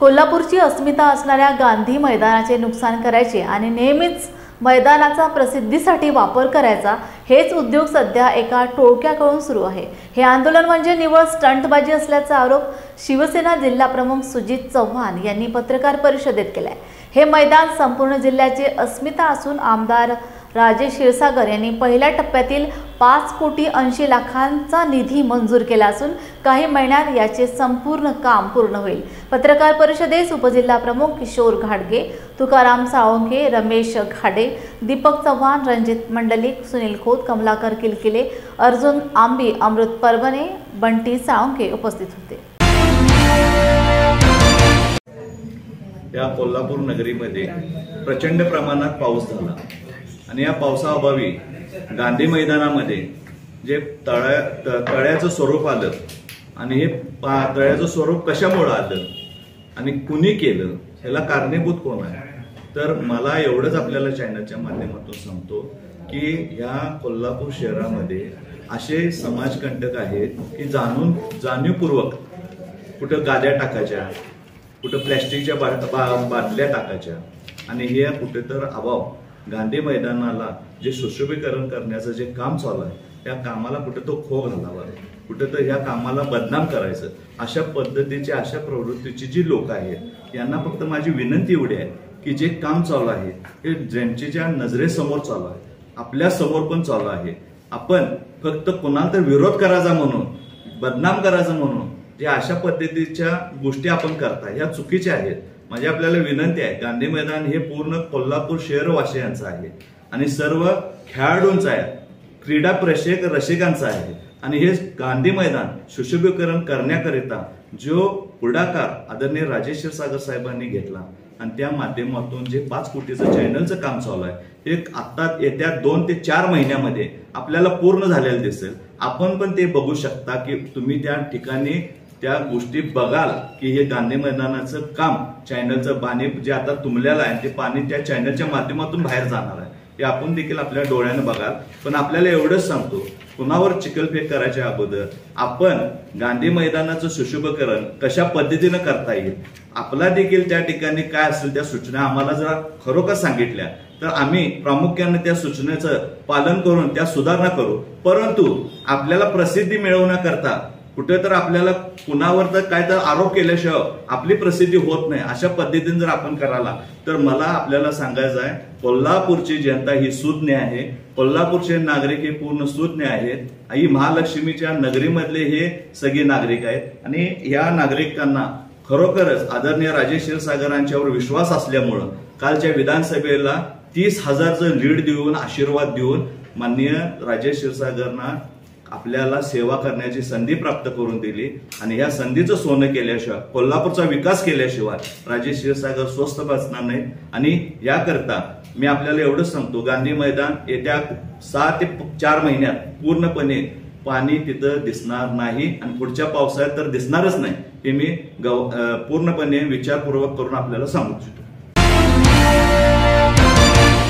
कोल्हापूरची अस्मिता असणाऱ्या गांधी मैदानाचे नुकसान करायचे आणि नेहमीच मैदानाचा प्रसिद्धीसाठी वापर करायचा हेच उद्योग सध्या एका टोळक्याकडून सुरू आहे। हे आंदोलन म्हणजे निव्वळ स्टंटबाजी असल्याचा आरोप शिवसेना जिल्हा प्रमुख सुजित चव्हाण यांनी पत्रकार परिषदेत केलाय। हे मैदान संपूर्ण जिल्ह्याचे अस्मिता असून आमदार राजेश क्षीरसागर यांनी पहिल्या टप्प्यातील 5,80,00,000 निधी मंजूर केला असून काही महिन्यात याचे संपूर्ण काम पूर्ण होईल। पत्रकार परिषदेस उपजिल्हा प्रमुख किशोर घाडगे, तुकाराम साळुंखे, रमेश घाडे, दीपक चव्हाण, रणजित मंडलिक, सुनील खोत, कमलाकर किलकिले, अर्जुन आंबी, अमृत परभणे, बंटी साळुंखे उपस्थित होते। या कोल्हापूर नगरीमध्ये प्रचंड प्रमाणात पाऊस झाला आणि या पावसाअभावी गांधी मैदानामध्ये जे तळ्याचं स्वरूप आलं आणि हे तळ्याचं स्वरूप कशामुळे आलं आणि कुणी केलं ह्याला कारणीभूत कोण आहे, तर मला एवढंच आपल्याला चॅनलच्या माध्यमातून सांगतो की ह्या कोल्हापूर शहरामध्ये असे समाजकंटक आहेत की जाणीवपूर्वक कुठं गाद्या टाकायच्या, कुठं प्लॅस्टिकच्या बाटल्या टाकायच्या आणि हे कुठे तर अभाव गांधी मैदानाला जे सुशोभीकरण करण्याचं जे काम चालू आहे त्या कामाला कुठे तो खो घालावा, कुठे तर ह्या कामाला बदनाम करायचं, अशा पद्धतीचे अशा प्रवृत्तीची जी लोक आहेत यांना फक्त माझी विनंती एवढी आहे की जे काम चालू आहे हे ज्यांच्या नजरेसमोर चालू आहे, आपल्या समोर पण चालू आहे, आपण फक्त कोणाला तर विरोध करायचा म्हणून, बदनाम करायचं म्हणून जे अशा पद्धतीच्या गोष्टी आपण करताय ह्या चुकीच्या आहेत। माझी आपल्याला विनंती आहे, गांधी मैदान हे पूर्ण कोल्हापूर शहरवासियांचं आहे आणि सर्व खेळाडूंचं आहे, क्रीडा रसिकांचं आहे आणि हे गांधी मैदान सुशोभीकरण करण्याकरिता जो पुढाकार आदरणीय राजेश क्षीरसागर साहेबांनी घेतला आणि त्या माध्यमातून जे 5 कोटीचं चॅनलचं काम चालू आहे हे आता येत्या 2 ते 4 महिन्यामध्ये आपल्याला पूर्ण झालेलं दिसेल। आपण पण ते बघू शकता की तुम्ही त्या ठिकाणी त्या गोष्टी बघाल की हे गांधी मैदानाचं काम चॅनलचं पाणी जे आता तुंबलेलं आहे ते पाणी त्या चॅनलच्या माध्यमातून बाहेर जाणार आहे हे आपण देखील आपल्या डोळ्यानं बघाल। पण आपल्याला एवढंच सांगतो, कुणावर चिखलफेक करायच्या अगोदर आपण गांधी मैदानाचं सुशोभीकरण कशा पद्धतीनं करता येईल, आपला देखील त्या ठिकाणी काय असेल त्या सूचना आम्हाला जर खरोखर सांगितल्या तर आम्ही प्रामुख्याने त्या सूचनेचं पालन करून त्या सुधारणा करू। परंतु आपल्याला प्रसिद्धी मिळवण्याकरता कुठे तर आपल्याला कुणावर तर काय तर आरोप केल्याशिवाय आपली प्रसिद्धी होत नाही, अशा पद्धतीने जर आपण कराला तर मला आपल्याला सांगायचं आहे कोल्हापूरची जनता ही सुज्ञ आहे, कोल्हापूरचे नागरिक हे पूर्ण सुज्ञ आहेत, आई महालक्ष्मीच्या नगरीमधले हे सगळे नागरिक आहेत आणि या नागरिकांना खरोखरच आदरणीय राजेश क्षीरसागरांच्यावर विश्वास असल्यामुळं कालच्या विधानसभेला 30,000चं लीड देऊन आशीर्वाद देऊन माननीय राजेश क्षीरसागरांना आपल्याला सेवा करण्याची संधी प्राप्त करून दिली आणि या संधीचं सोनं केल्याशिवाय, कोल्हापूरचा विकास केल्याशिवाय राजेश क्षीरसागर स्वस्थ बसणार नाहीत। आणि याकरता मी आपल्याला एवढंच सांगतो, गांधी मैदान येत्या 6 ते 4 महिन्यात पूर्णपणे पाणी तिथं दिसणार नाही आणि पुढच्या पावसाळ्यात तर दिसणारच नाही, हे मी पूर्णपणे विचारपूर्वक करून आपल्याला सांगू इच्छितो।